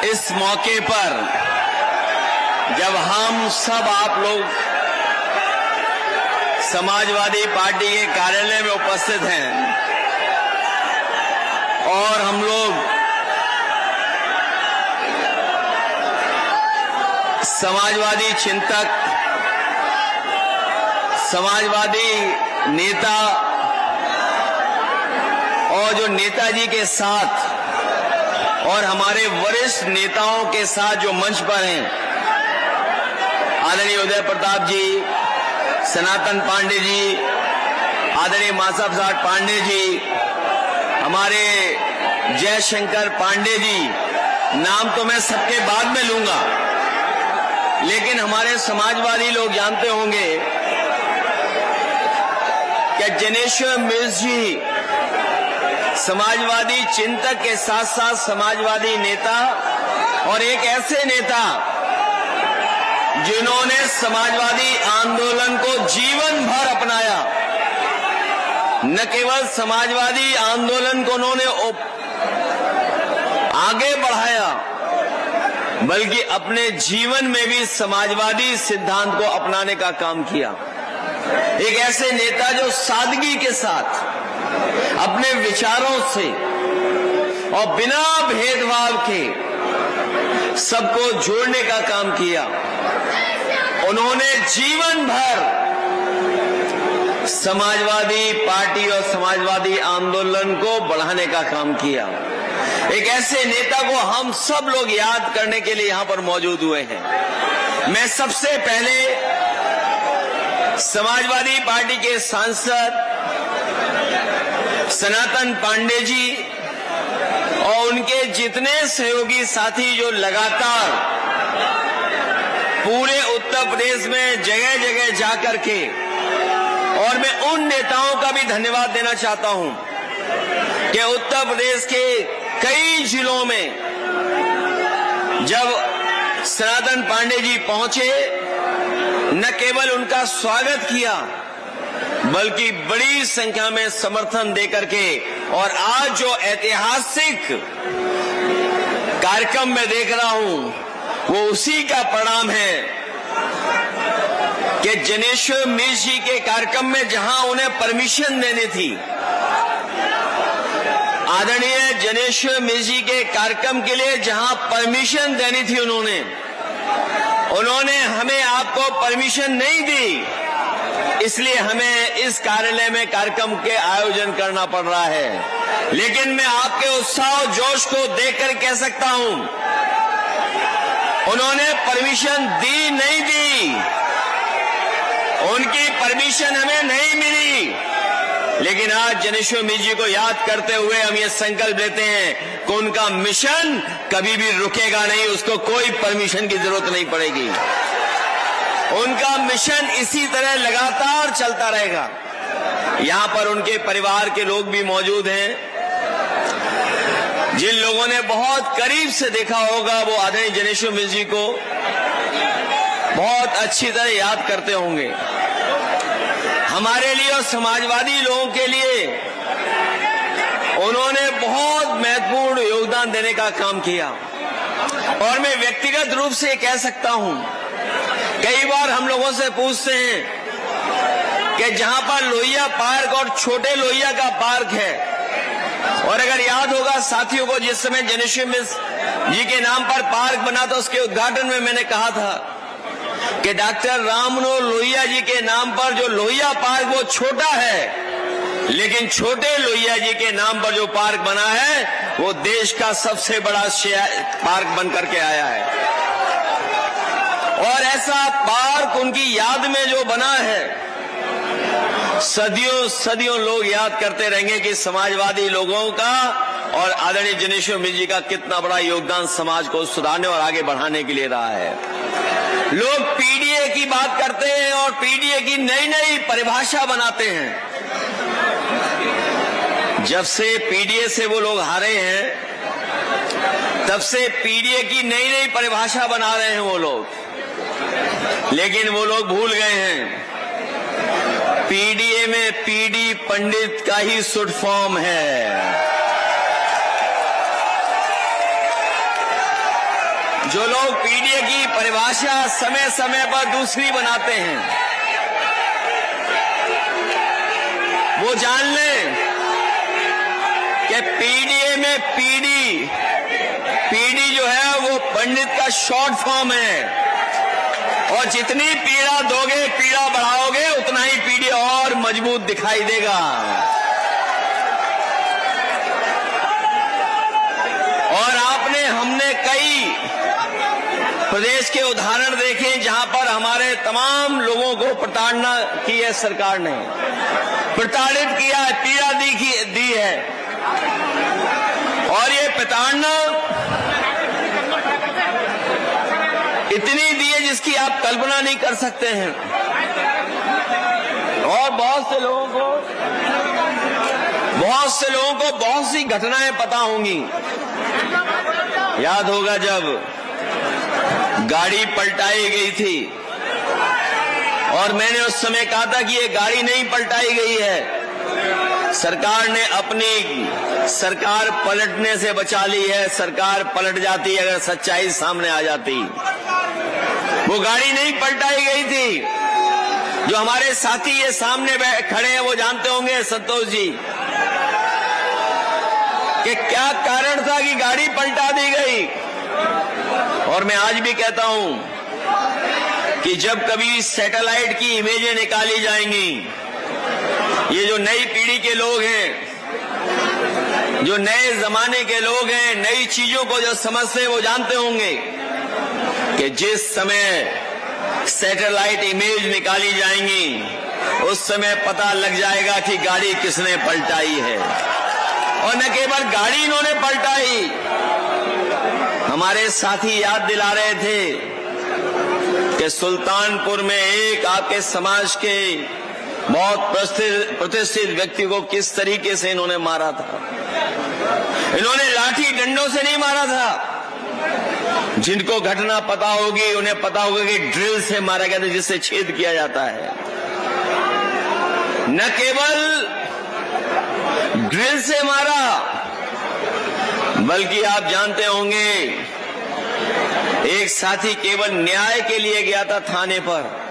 इस मौके पर जब हम सब आप लोग समाजवादी पार्टी के कार्यालय में उपस्थित हैं और हम लोग समाजवादी चिंतक, समाजवादी नेता और जो नेताजी के साथ और हमारे वरिष्ठ नेताओं के साथ जो मंच पर हैं, आदरणीय उदय प्रताप जी, सनातन पांडे जी, आदरणीय मासा प्रसाद पांडे जी, हमारे जयशंकर पांडे जी, नाम तो मैं सबके बाद में लूंगा, लेकिन हमारे समाजवादी लोग जानते होंगे कि जनेश्वर मिश्र जी समाजवादी चिंतक के साथ साथ समाजवादी नेता और एक ऐसे नेता जिन्होंने समाजवादी आंदोलन को जीवन भर अपनाया। न केवल समाजवादी आंदोलन को उन्होंने आगे बढ़ाया, बल्कि अपने जीवन में भी समाजवादी सिद्धांत को अपनाने का काम किया। एक ऐसे नेता जो सादगी के साथ अपने विचारों से और बिना भेदभाव के सबको जोड़ने का काम किया। उन्होंने जीवन भर समाजवादी पार्टी और समाजवादी आंदोलन को बढ़ाने का काम किया। एक ऐसे नेता को हम सब लोग याद करने के लिए यहां पर मौजूद हुए हैं। मैं सबसे पहले समाजवादी पार्टी के सांसद सनातन पांडे जी और उनके जितने सहयोगी साथी जो लगातार पूरे उत्तर प्रदेश में जगह जगह जाकर के, और मैं उन नेताओं का भी धन्यवाद देना चाहता हूं कि उत्तर प्रदेश के कई जिलों में जब सनातन पांडे जी पहुंचे, न केवल उनका स्वागत किया बल्कि बड़ी संख्या में समर्थन देकर के, और आज जो ऐतिहासिक कार्यक्रम मैं देख रहा हूं वो उसी का परिणाम है कि जनेश्वर मिश्र जी के कार्यक्रम में जहां उन्हें परमिशन देनी थी, आदरणीय जनेश्वर मिश्र जी के कार्यक्रम के लिए जहां परमिशन देनी थी उन्होंने हमें आपको परमिशन नहीं दी, इसलिए हमें इस कार्यालय में कार्यक्रम के आयोजन करना पड़ रहा है। लेकिन मैं आपके उत्साह और जोश को देखकर कह सकता हूं, उन्होंने परमिशन दी नहीं दी, उनकी परमिशन हमें नहीं मिली, लेकिन आज जनेश्वर मिश्र जी को याद करते हुए हम ये संकल्प लेते हैं कि उनका मिशन कभी भी रुकेगा नहीं, उसको कोई परमिशन की जरूरत नहीं पड़ेगी, उनका मिशन इसी तरह लगातार चलता रहेगा। यहां पर उनके परिवार के लोग भी मौजूद हैं, जिन लोगों ने बहुत करीब से देखा होगा वो आदरणीय जनेश्वर मिश्र जी को बहुत अच्छी तरह याद करते होंगे। हमारे लिए और समाजवादी लोगों के लिए उन्होंने बहुत महत्वपूर्ण योगदान देने का काम किया, और मैं व्यक्तिगत रूप से कह सकता हूं, कई बार हम लोगों से पूछते हैं कि जहां पर लोहिया पार्क और छोटे लोहिया का पार्क है, और अगर याद होगा साथियों को, जिस समय जनेश्वर मिश्र जी के नाम पर पार्क बना था उसके उद्घाटन में मैंने कहा था कि डॉक्टर राममनोहर लोहिया जी के नाम पर जो लोहिया पार्क वो छोटा है, लेकिन छोटे लोहिया जी के नाम पर जो पार्क बना है वो देश का सबसे बड़ा पार्क बन करके आया है। और ऐसा पार्क उनकी याद में जो बना है, सदियों सदियों लोग याद करते रहेंगे कि समाजवादी लोगों का और आदरणीय जनेश्वर मिश्र जी का कितना बड़ा योगदान समाज को सुधारने और आगे बढ़ाने के लिए रहा है। लोग पीडीए की बात करते हैं और पीडीए की नई नई परिभाषा बनाते हैं। जब से पीडीए से वो लोग हारे हैं, तब से पीडीए की नई नई परिभाषा बना रहे हैं वो लोग, लेकिन वो लोग भूल गए हैं पीडीए में पीडी पंडित का ही शुड फॉर्म है। जो लोग पीडीए की परिभाषा समय समय पर दूसरी बनाते हैं, वो जान लें कि पीडीए में पीडी जो है वो पंडित का शॉर्ट फॉर्म है, और जितनी पीड़ा दोगे, पीड़ा बढ़ाओगे, उतना ही पीडी और मजबूत दिखाई देगा। और हमने कई प्रदेश के उदाहरण देखे जहां पर हमारे तमाम लोगों को प्रताड़ना की है, सरकार ने प्रताड़ित किया है, पीड़ा दी है। और ये प्रताड़ना इतनी दी है जिसकी आप कल्पना नहीं कर सकते हैं। और बहुत से लोगों को बहुत सी घटनाएं पता होंगी। याद होगा जब गाड़ी पलटाई गई थी, और मैंने उस समय कहा था कि ये गाड़ी नहीं पलटाई गई है, सरकार ने अपनी सरकार पलटने से बचा ली है। सरकार पलट जाती अगर सच्चाई सामने आ जाती। वो गाड़ी नहीं पलटाई गई थी। जो हमारे साथी ये सामने खड़े हैं वो जानते होंगे, संतोष जी, कि क्या कारण था कि गाड़ी पलटा दी गई। और मैं आज भी कहता हूं कि जब कभी सैटेलाइट की इमेजें निकाली जाएंगी, ये जो नई पीढ़ी के लोग हैं, जो नए जमाने के लोग हैं, नई चीजों को जो समझते हैं, वो जानते होंगे कि जिस समय सैटेलाइट इमेज निकाली जाएंगी, उस समय पता लग जाएगा कि गाड़ी किसने पलटाई है। और न केवल गाड़ी इन्होंने पलटाई, हमारे साथी याद दिला रहे थे कि सुल्तानपुर में एक आपके समाज के बहुत प्रतिष्ठित व्यक्ति को किस तरीके से इन्होंने मारा था। इन्होंने लाठी डंडों से नहीं मारा था। जिनको घटना पता होगी उन्हें पता होगा कि ड्रिल से मारा गया था, जिससे छेद किया जाता है। न केवल ड्रिल से मारा, बल्कि आप जानते होंगे एक साथी केवल न्याय के लिए गया था थाने पर,